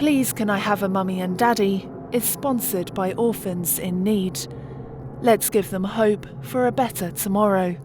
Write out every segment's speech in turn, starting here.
Please Can I Have a Mummy and Daddy is sponsored by orphans in need. Let's give them hope for a better tomorrow.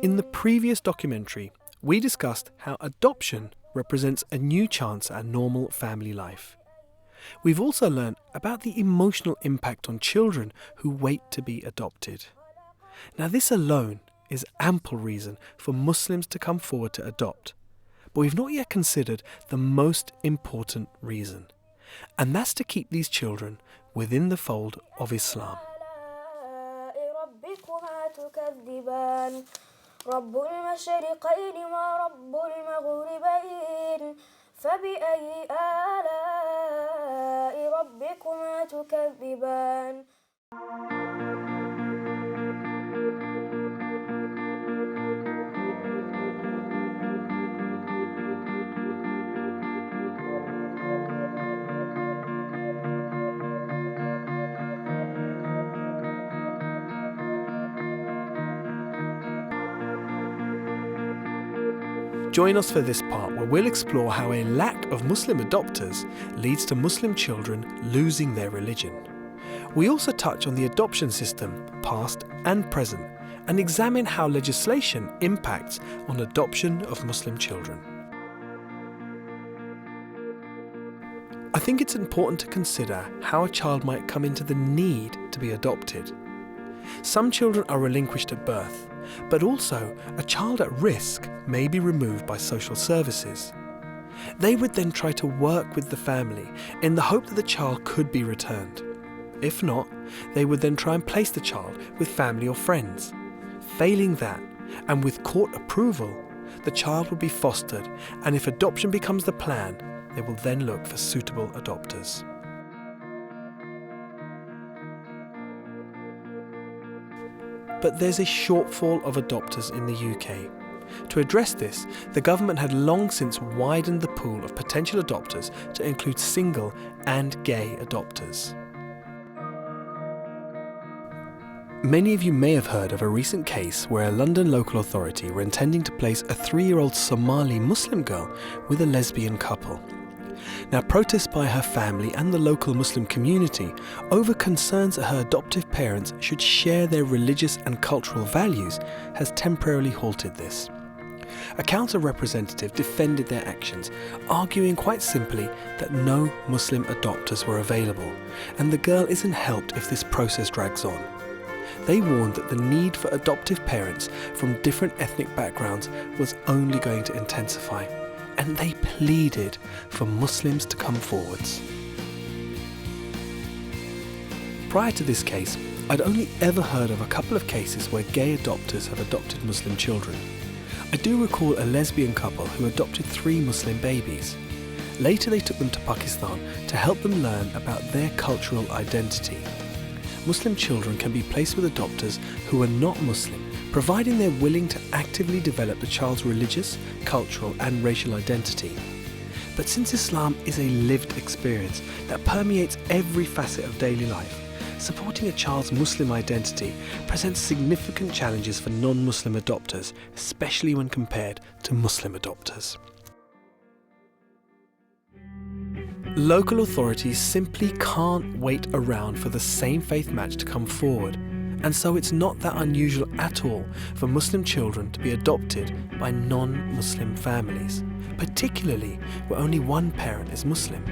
In the previous documentary, we discussed how adoption represents a new chance at normal family life. We've also learned about the emotional impact on children who wait to be adopted. Now, this alone is ample reason for Muslims to come forward to adopt, but we've not yet considered the most important reason, and that's to keep these children within the fold of Islam. رب المشرقين ورب المغربين فبأي آلاء ربكما تكذبان. Join us for this part where we'll explore how a lack of Muslim adopters leads to Muslim children losing their religion. We also touch on the adoption system, past and present, and examine how legislation impacts on adoption of Muslim children. I think it's important to consider how a child might come into the need to be adopted. Some children are relinquished at birth, but also a child at risk may be removed by social services. They would then try to work with the family in the hope that the child could be returned. If not, they would then try and place the child with family or friends. Failing that, and with court approval, the child would be fostered, and if adoption becomes the plan, they will then look for suitable adopters. But there's a shortfall of adopters in the UK. To address this, the government had long since widened the pool of potential adopters to include single and gay adopters. Many of you may have heard of a recent case where a London local authority were intending to place a 3-year-old Somali Muslim girl with a lesbian couple. Now, protests by her family and the local Muslim community over concerns that her adoptive parents should share their religious and cultural values has temporarily halted this. A council representative defended their actions, arguing quite simply that no Muslim adopters were available, and the girl isn't helped if this process drags on. They warned that the need for adoptive parents from different ethnic backgrounds was only going to intensify, and they pleaded for Muslims to come forwards. Prior to this case, I'd only ever heard of a couple of cases where gay adopters have adopted Muslim children. I do recall a lesbian couple who adopted 3 Muslim babies. Later they took them to Pakistan to help them learn about their cultural identity. Muslim children can be placed with adopters who are not Muslim, providing they're willing to actively develop the child's religious, cultural and racial identity. But since Islam is a lived experience that permeates every facet of daily life, supporting a child's Muslim identity presents significant challenges for non-Muslim adopters, especially when compared to Muslim adopters. Local authorities simply can't wait around for the same faith match to come forward, and so it's not that unusual at all for Muslim children to be adopted by non-Muslim families, particularly where only one parent is Muslim.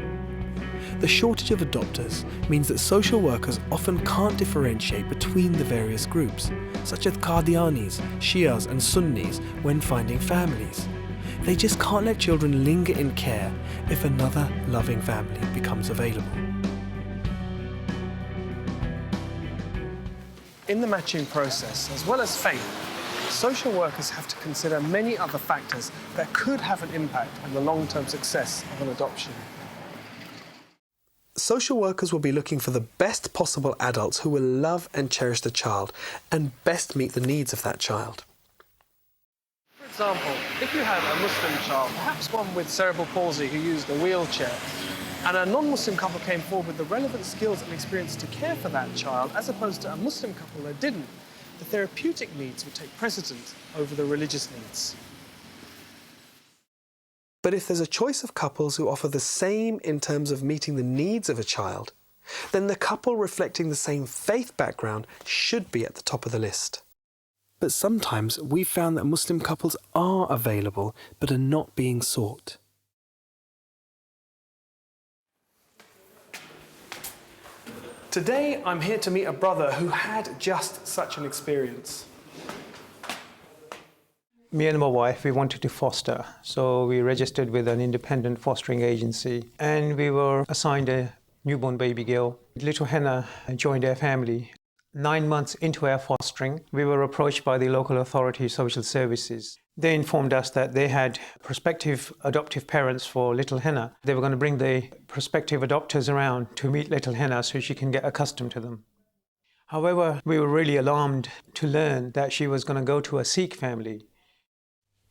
The shortage of adopters means that social workers often can't differentiate between the various groups, such as Qadianis, Shias and Sunnis, when finding families. They just can't let children linger in care if another loving family becomes available. In the matching process, as well as faith, social workers have to consider many other factors that could have an impact on the long-term success of an adoption. Social workers will be looking for the best possible adults who will love and cherish the child and best meet the needs of that child. For example, if you had a Muslim child, perhaps one with cerebral palsy who used a wheelchair, and a non-Muslim couple came forward with the relevant skills and experience to care for that child, as opposed to a Muslim couple that didn't, the therapeutic needs would take precedent over the religious needs. But if there's a choice of couples who offer the same in terms of meeting the needs of a child, then the couple reflecting the same faith background should be at the top of the list. But sometimes we've found that Muslim couples are available but are not being sought. Today I'm here to meet a brother who had just such an experience. Me and my wife, we wanted to foster, so we registered with an independent fostering agency and we were assigned a newborn baby girl. Little Henna joined our family. 9 months into our fostering, we were approached by the local authority social services. They informed us that they had prospective adoptive parents for little Henna. They were going to bring the prospective adopters around to meet little Henna so she can get accustomed to them. However, we were really alarmed to learn that she was going to go to a Sikh family.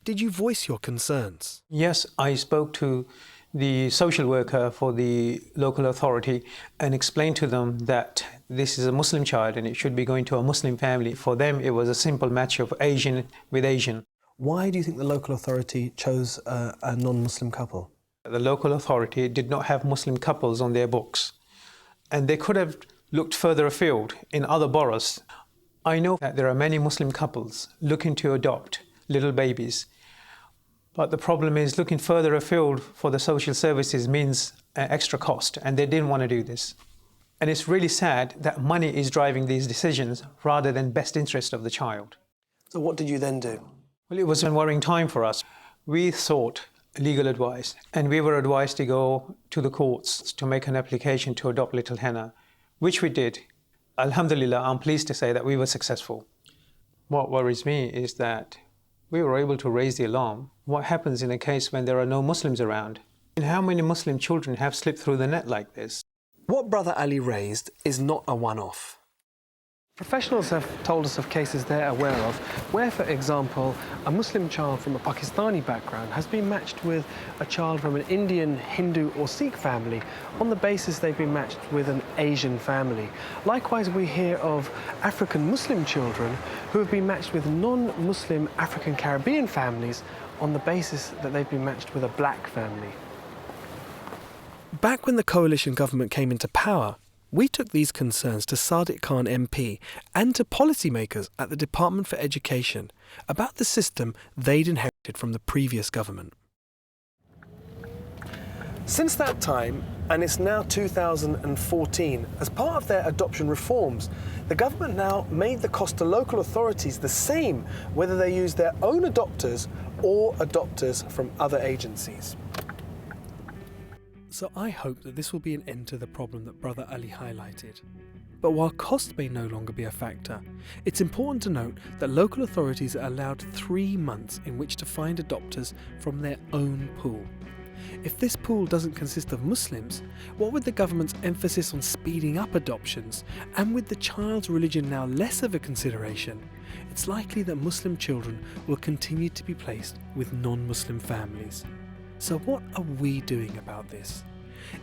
Did you voice your concerns? Yes, I spoke to the social worker for the local authority and explained to them that this is a Muslim child and it should be going to a Muslim family. For them, it was a simple match of Asian with Asian. Why do you think the local authority chose a non-Muslim couple? The local authority did not have Muslim couples on their books, and they could have looked further afield in other boroughs. I know that there are many Muslim couples looking to adopt little babies, but the problem is looking further afield for the social services means extra cost, and they didn't want to do this. And it's really sad that money is driving these decisions rather than best interest of the child. So what did you then do? Well, it was a worrying time for us. We sought legal advice, and we were advised to go to the courts to make an application to adopt little Henna, which we did. Alhamdulillah, I'm pleased to say that we were successful. What worries me is that we were able to raise the alarm. What happens in a case when there are no Muslims around? And how many Muslim children have slipped through the net like this? What Brother Ali raised is not a one-off. Professionals have told us of cases they're aware of where, for example, a Muslim child from a Pakistani background has been matched with a child from an Indian, Hindu or Sikh family on the basis they've been matched with an Asian family. Likewise, we hear of African Muslim children who have been matched with non-Muslim African Caribbean families on the basis that they've been matched with a black family. Back when the coalition government came into power, we took these concerns to Sadiq Khan MP and to policymakers at the Department for Education about the system they'd inherited from the previous government. Since that time, and it's now 2014, as part of their adoption reforms, the government now made the cost to local authorities the same whether they use their own adopters or adopters from other agencies. So I hope that this will be an end to the problem that Brother Ali highlighted. But while cost may no longer be a factor, it's important to note that local authorities are allowed 3 months in which to find adopters from their own pool. If this pool doesn't consist of Muslims, what with the government's emphasis on speeding up adoptions, and with the child's religion now less of a consideration, it's likely that Muslim children will continue to be placed with non-Muslim families. So what are we doing about this?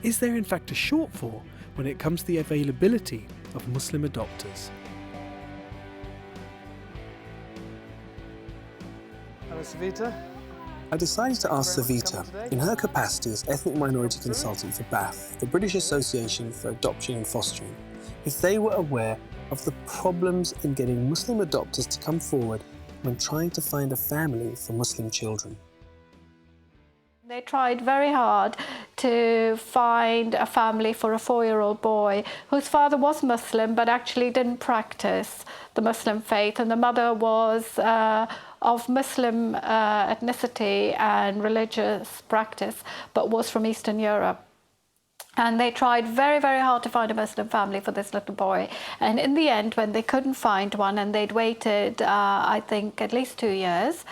Is there in fact a shortfall when it comes to the availability of Muslim adopters? Hello, Savita. I decided to ask Savita, in her capacity as ethnic minority consultant for BAF, the British Association for Adoption and Fostering, if they were aware of the problems in getting Muslim adopters to come forward when trying to find a family for Muslim children. They tried very hard to find a family for a 4-year-old boy whose father was Muslim but actually didn't practice the Muslim faith, and the mother was of Muslim ethnicity and religious practice but was from Eastern Europe. And they tried very, very hard to find a Muslim family for this little boy. And in the end, when they couldn't find one, and they'd waited, I think, at least 2 years,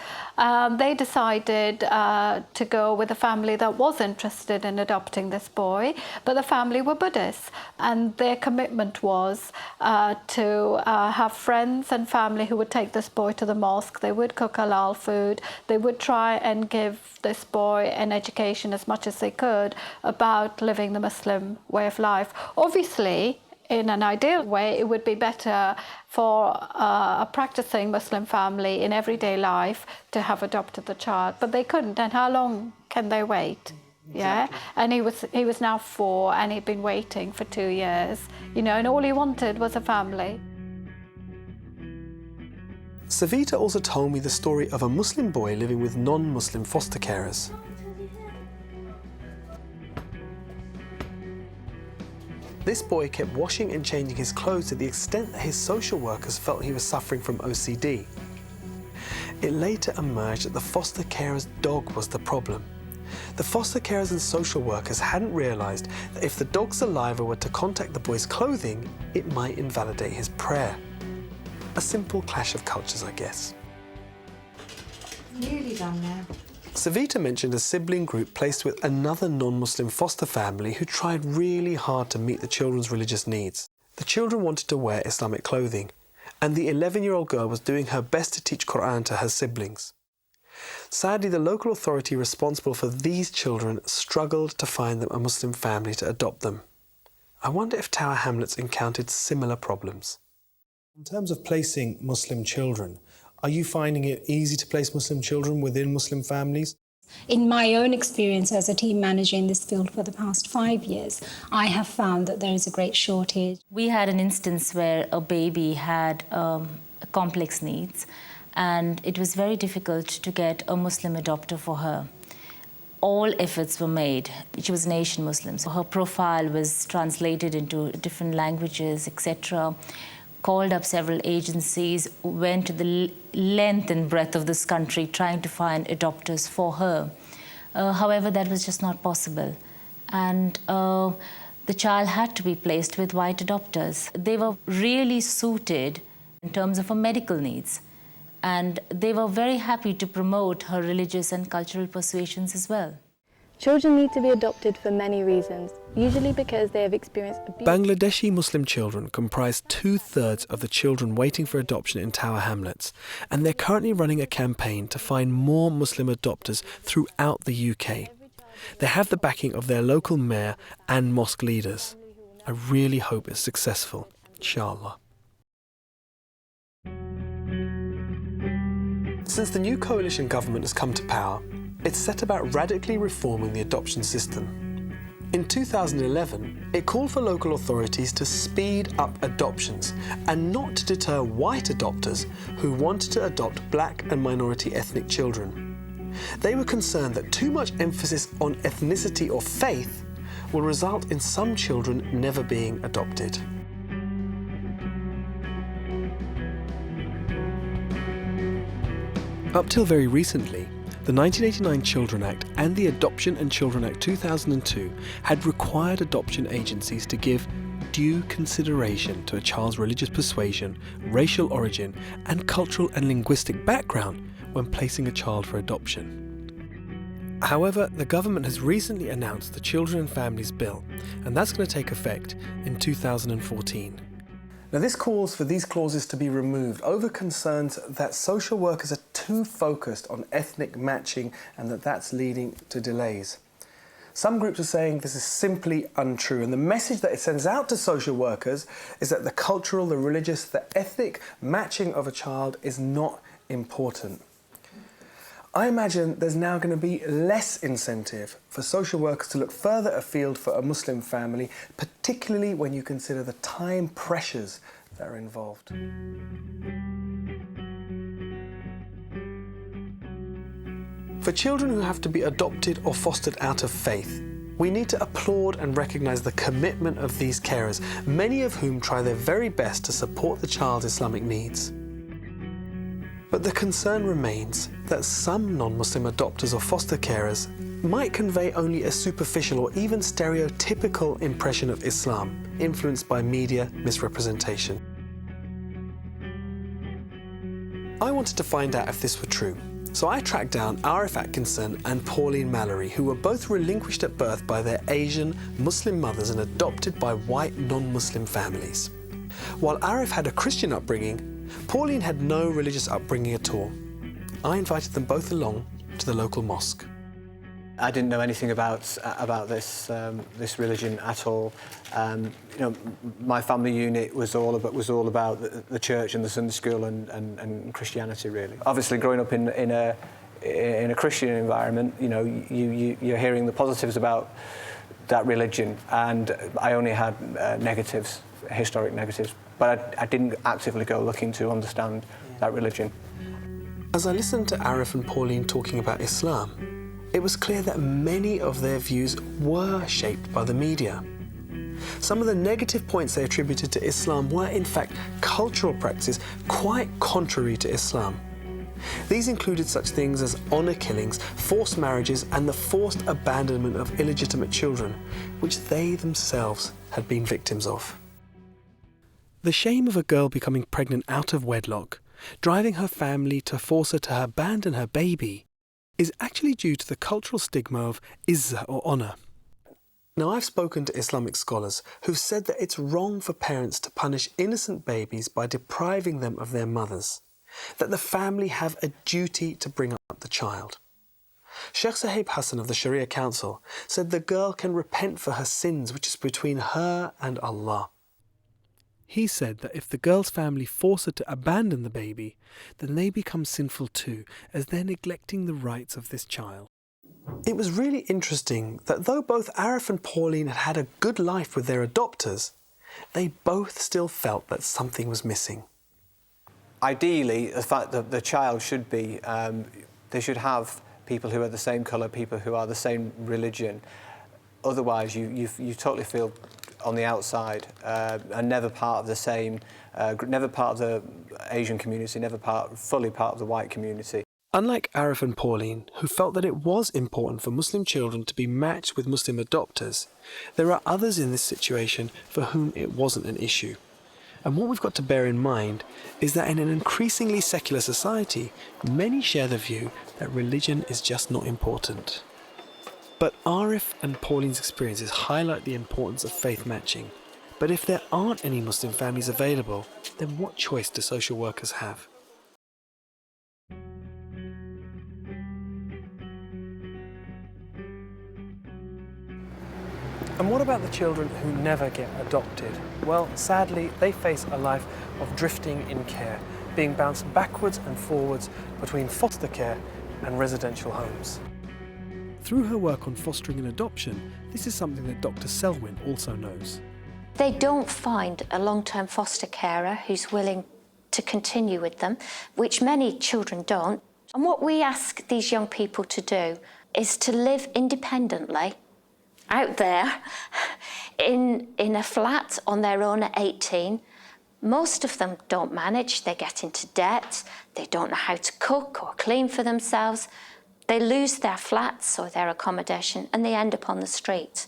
they decided to go with a family that was interested in adopting this boy, but the family were Buddhists. And their commitment was to have friends and family who would take this boy to the mosque. They would cook halal food. They would try and give this boy an education as much as they could about living the Muslim way of life. Obviously, in an ideal way, it would be better for a practicing Muslim family in everyday life to have adopted the child, but they couldn't. And how long can they wait? Yeah, exactly. And he was now 4, and he'd been waiting for 2 years, you know, and all he wanted was a family. Savita also told me the story of a Muslim boy living with non-Muslim foster carers. This boy kept washing and changing his clothes to the extent that his social workers felt he was suffering from OCD. It later emerged that the foster carer's dog was the problem. The foster carers and social workers hadn't realised that if the dog's saliva were to contact the boy's clothing, it might invalidate his prayer. A simple clash of cultures, I guess. Nearly done now. Savita mentioned a sibling group placed with another non-Muslim foster family who tried really hard to meet the children's religious needs. The children wanted to wear Islamic clothing, and the 11-year-old girl was doing her best to teach Quran to her siblings. Sadly, the local authority responsible for these children struggled to find them a Muslim family to adopt them. I wonder if Tower Hamlets encountered similar problems. In terms of placing Muslim children, are you finding it easy to place Muslim children within Muslim families? In my own experience as a team manager in this field for the past 5 years, I have found that there is a great shortage. We had an instance where a baby had complex needs, and it was very difficult to get a Muslim adopter for her. All efforts were made. She was an Asian Muslim, so her profile was translated into different languages, etc. Called up several agencies, went to the length and breadth of this country trying to find adopters for her. However, that was just not possible. And the child had to be placed with white adopters. They were really suited in terms of her medical needs. And they were very happy to promote her religious and cultural persuasions as well. Children need to be adopted for many reasons, usually because they have experienced abuse. Bangladeshi Muslim children comprise 2/3 of the children waiting for adoption in Tower Hamlets, and they're currently running a campaign to find more Muslim adopters throughout the UK. They have the backing of their local mayor and mosque leaders. I really hope it's successful, inshallah. Since the new coalition government has come to power, it's set about radically reforming the adoption system. In 2011, it called for local authorities to speed up adoptions and not to deter white adopters who wanted to adopt black and minority ethnic children. They were concerned that too much emphasis on ethnicity or faith will result in some children never being adopted. Up till very recently, the 1989 Children Act and the Adoption and Children Act 2002 had required adoption agencies to give due consideration to a child's religious persuasion, racial origin, and cultural and linguistic background when placing a child for adoption. However, the government has recently announced the Children and Families Bill, and that's going to take effect in 2014. Now, this calls for these clauses to be removed over concerns that social workers are too focused on ethnic matching and that that's leading to delays. Some groups are saying this is simply untrue, and the message that it sends out to social workers is that the cultural, the religious, the ethnic matching of a child is not important. I imagine there's now going to be less incentive for social workers to look further afield for a Muslim family, particularly when you consider the time pressures that are involved. For children who have to be adopted or fostered out of faith, we need to applaud and recognise the commitment of these carers, many of whom try their very best to support the child's Islamic needs. But the concern remains that some non-Muslim adopters or foster carers might convey only a superficial or even stereotypical impression of Islam, influenced by media misrepresentation. I wanted to find out if this were true, so I tracked down Arif Atkinson and Pauline Mallory, who were both relinquished at birth by their Asian Muslim mothers and adopted by white non-Muslim families. While Arif had a Christian upbringing, Pauline had no religious upbringing at all. I invited them both along to the local mosque. I didn't know anything about this religion at all. You know, my family unit was all about the church and the Sunday school and Christianity, really. Obviously, growing up in a Christian environment, you know, you're hearing the positives about that religion, and I only had negatives, historic negatives. But I didn't actively go looking to understand that religion. As I listened to Arif and Pauline talking about Islam, it was clear that many of their views were shaped by the media. Some of the negative points they attributed to Islam were, in fact, cultural practices quite contrary to Islam. These included such things as honour killings, forced marriages, and the forced abandonment of illegitimate children, which they themselves had been victims of. The shame of a girl becoming pregnant out of wedlock, driving her family to force her to abandon her baby, is actually due to the cultural stigma of izzah or honour. Now, I've spoken to Islamic scholars who've said that it's wrong for parents to punish innocent babies by depriving them of their mothers, that the family have a duty to bring up the child. Sheikh Sahib Hassan of the Sharia Council said the girl can repent for her sins, which is between her and Allah. He said that if the girl's family force her to abandon the baby, then they become sinful too, as they're neglecting the rights of this child. It was really interesting that though both Arif and Pauline had had a good life with their adopters, they both still felt that something was missing. Ideally, the fact that the child should be, they should have people who are the same colour, people who are the same religion. Otherwise, you totally feel on the outside and never part of the same, never part of the Asian community, never fully part of the white community. Unlike Arif and Pauline, who felt that it was important for Muslim children to be matched with Muslim adopters, there are others in this situation for whom it wasn't an issue. And what we've got to bear in mind is that in an increasingly secular society, many share the view that religion is just not important. But Arif and Pauline's experiences highlight the importance of faith matching. But if there aren't any Muslim families available, then what choice do social workers have? And what about the children who never get adopted? Well, sadly, they face a life of drifting in care, being bounced backwards and forwards between foster care and residential homes. Through her work on fostering and adoption, this is something that Dr. Selwyn also knows. They don't find a long-term foster carer who's willing to continue with them, which many children don't. And what we ask these young people to do is to live independently out there in a flat on their own at 18. Most of them don't manage, they get into debt, they don't know how to cook or clean for themselves. They lose their flats or their accommodation and they end up on the street.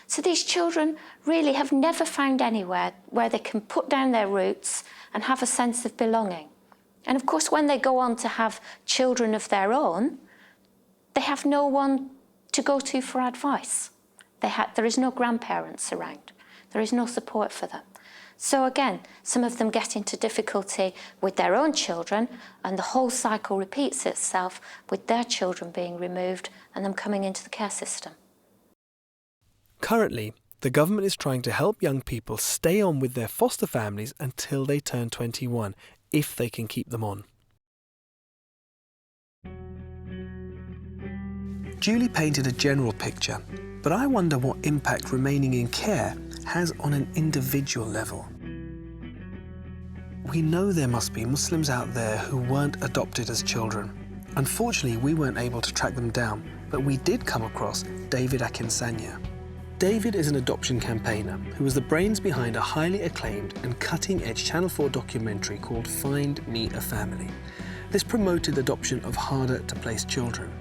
So these children really have never found anywhere where they can put down their roots and have a sense of belonging. And of course, when they go on to have children of their own, they have no one to go to for advice. There is no grandparents around. There is no support for them. So again, some of them get into difficulty with their own children, and the whole cycle repeats itself with their children being removed and them coming into the care system. Currently, the government is trying to help young people stay on with their foster families until they turn 21, if they can keep them on. Julie painted a general picture, but I wonder what impact remaining in care has on an individual level. We know there must be Muslims out there who weren't adopted as children. Unfortunately, we weren't able to track them down, but we did come across David Akinsanya. David is an adoption campaigner who was the brains behind a highly acclaimed and cutting-edge Channel 4 documentary called Find Me a Family. This promoted adoption of harder-to-place children.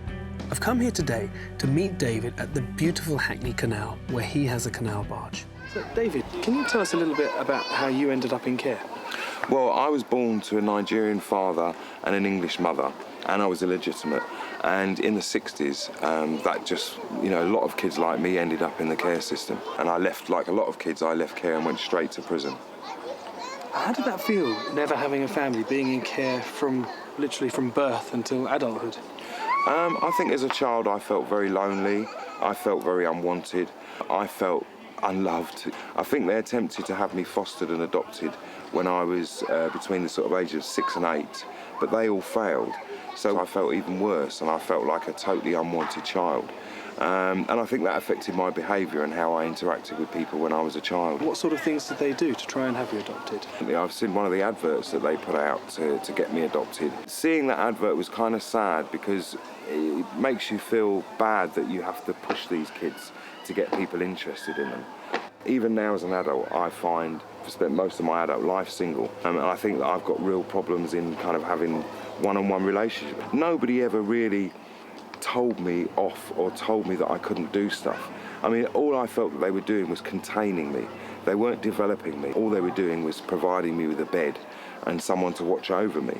I've come here today to meet David at the beautiful Hackney Canal, where he has a canal barge. So, David, can you tell us a little bit about how you ended up in care? Well, I was born to a Nigerian father and an English mother, and I was illegitimate. And in the 60s, that just, you know, a lot of kids like me ended up in the care system. And I left, like a lot of kids, I left care and went straight to prison. How did that feel, never having a family, being in care from literally from birth until adulthood? I think as a child I felt very lonely, I felt very unwanted, I felt unloved. I think they attempted to have me fostered and adopted when I was between the sort of ages of 6 and 8, but they all failed. So I felt even worse, and I felt like a totally unwanted child. And I think that affected my behaviour and how I interacted with people when I was a child. What sort of things did they do to try and have you adopted? I've seen one of the adverts that they put out to get me adopted. Seeing that advert was kind of sad because it makes you feel bad that you have to push these kids to get people interested in them. Even now as an adult, I find I've spent most of my adult life single, and I think that I've got real problems in kind of having one-on-one relationship. Nobody ever really told me off or told me that I couldn't do stuff. I mean, all I felt that they were doing was containing me. They weren't developing me. All they were doing was providing me with a bed and someone to watch over me.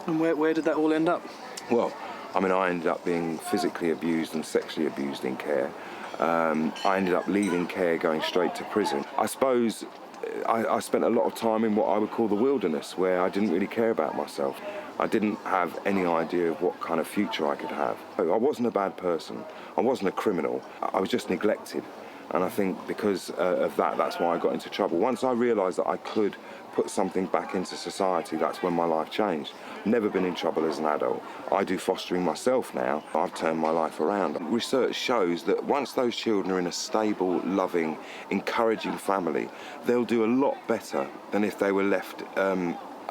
And where did that all end up? Well, I mean, I ended up being physically abused and sexually abused in care. I ended up leaving care, going straight to prison. I suppose I spent a lot of time in what I would call the wilderness, where I didn't really care about myself. I didn't have any idea of what kind of future I could have. I wasn't a bad person. I wasn't a criminal. I was just neglected. And I think because of that, that's why I got into trouble. Once I realised that I could put something back into society, that's when my life changed. Never been in trouble as an adult. I do fostering myself now. I've turned my life around. Research shows that once those children are in a stable, loving, encouraging family, they'll do a lot better than if they were left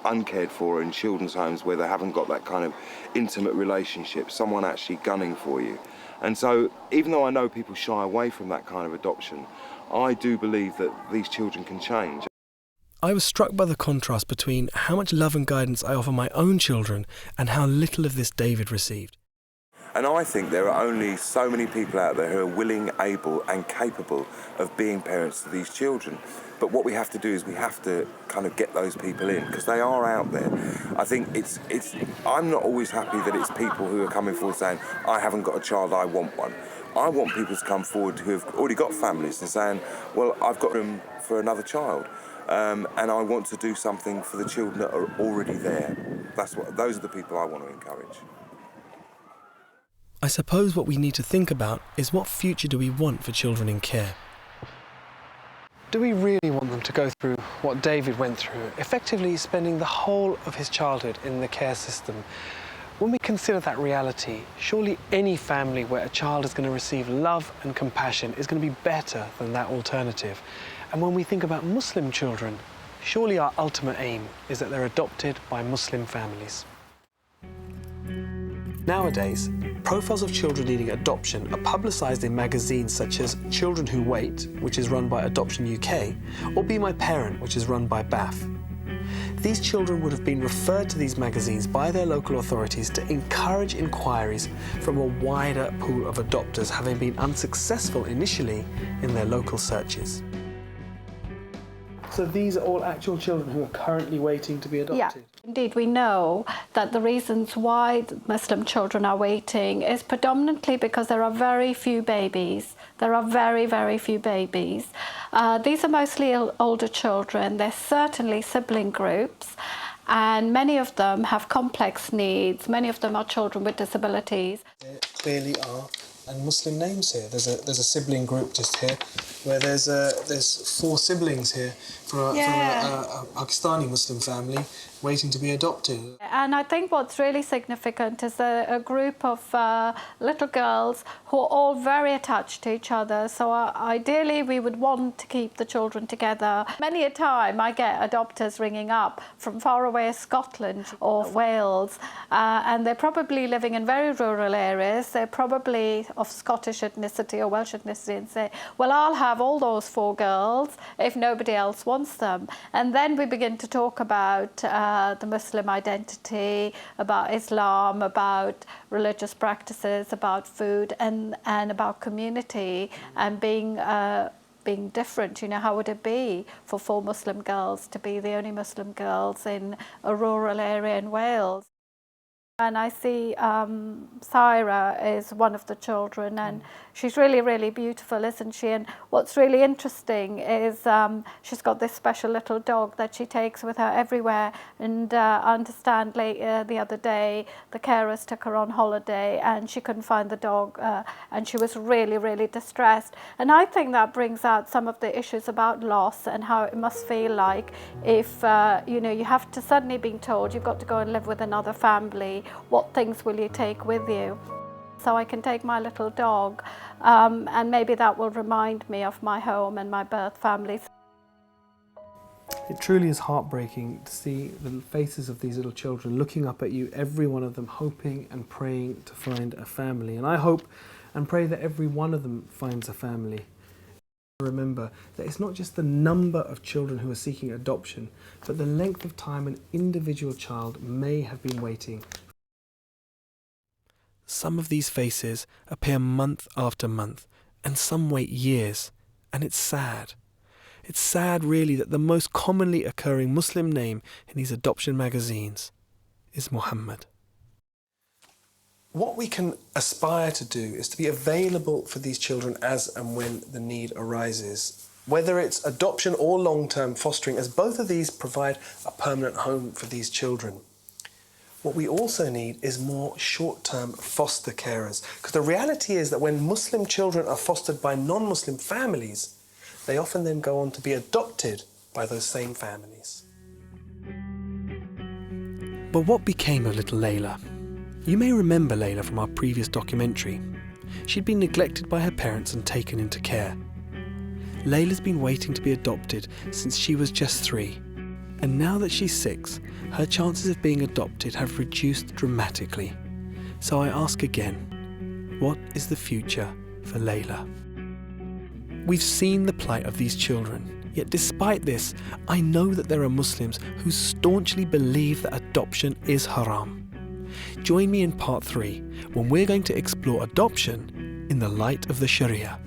uncared for in children's homes where they haven't got that kind of intimate relationship, someone actually gunning for you. And so, even though I know people shy away from that kind of adoption, I do believe that these children can change. I was struck by the contrast between how much love and guidance I offer my own children and how little of this David received. And I think there are only so many people out there who are willing, able and capable of being parents to these children. But what we have to do is we have to kind of get those people in, because they are out there. I think I'm not always happy that it's people who are coming forward saying, I haven't got a child, I want one. I want people to come forward who have already got families and saying, well, I've got room for another child. And I want to do something for the children that are already there. Those are the people I want to encourage. I suppose what we need to think about is what future do we want for children in care? Do we really want them to go through what David went through, effectively spending the whole of his childhood in the care system? When we consider that reality, surely any family where a child is going to receive love and compassion is going to be better than that alternative. And when we think about Muslim children, surely our ultimate aim is that they're adopted by Muslim families. Nowadays, profiles of children needing adoption are publicised in magazines such as Children Who Wait, which is run by Adoption UK, or Be My Parent, which is run by BAF. These children would have been referred to these magazines by their local authorities to encourage inquiries from a wider pool of adopters, having been unsuccessful initially in their local searches. So these are all actual children who are currently waiting to be adopted? Yeah, indeed. We know that the reasons why Muslim children are waiting is predominantly because there are very few babies. There are very, very few babies. These are mostly older children. They're certainly sibling groups, and many of them have complex needs. Many of them are children with disabilities. There clearly are and Muslim names here. There's a sibling group just here, where there's 4 siblings here from a Pakistani Muslim family waiting to be adopted. And I think what's really significant is a group of little girls who are all very attached to each other. So ideally we would want to keep the children together. Many a time I get adopters ringing up from far away Scotland or Wales, and they're probably living in very rural areas. They're probably of Scottish ethnicity or Welsh ethnicity, and say, well, I'll have all those 4 girls if nobody else wants them. And then we begin to talk about the Muslim identity, about Islam, about religious practices, about food, and about community, and being different. How would it be for 4 Muslim girls to be the only Muslim girls in a rural area in Wales? And I see Syra is one of the children, and she's really, really beautiful, isn't she? And what's really interesting is she's got this special little dog that she takes with her everywhere. And I understand the other day the carers took her on holiday and she couldn't find the dog, and she was really, really distressed. And I think that brings out some of the issues about loss and how it must feel like if you have to suddenly being told you've got to go and live with another family. What things will you take with you? So I can take my little dog, and maybe that will remind me of my home and my birth family. It truly is heartbreaking to see the faces of these little children looking up at you, every one of them hoping and praying to find a family. And I hope and pray that every one of them finds a family. Remember that it's not just the number of children who are seeking adoption, but the length of time an individual child may have been waiting. Some of these faces appear month after month, and some wait years, and it's sad. It's sad, really, that the most commonly occurring Muslim name in these adoption magazines is Muhammad. What we can aspire to do is to be available for these children as and when the need arises, whether it's adoption or long-term fostering, as both of these provide a permanent home for these children. What we also need is more short-term foster carers, because the reality is that when Muslim children are fostered by non-Muslim families, they often then go on to be adopted by those same families. But what became of little Layla? You may remember Layla from our previous documentary. She'd been neglected by her parents and taken into care. Layla's been waiting to be adopted since she was just 3. And now that she's 6, her chances of being adopted have reduced dramatically. So I ask again, what is the future for Layla? We've seen the plight of these children, yet despite this, I know that there are Muslims who staunchly believe that adoption is haram. Join me in part 3, when we're going to explore adoption in the light of the Sharia.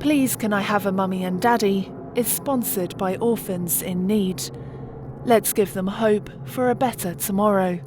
Please Can I Have a Mummy and Daddy is sponsored by orphans in need. Let's give them hope for a better tomorrow.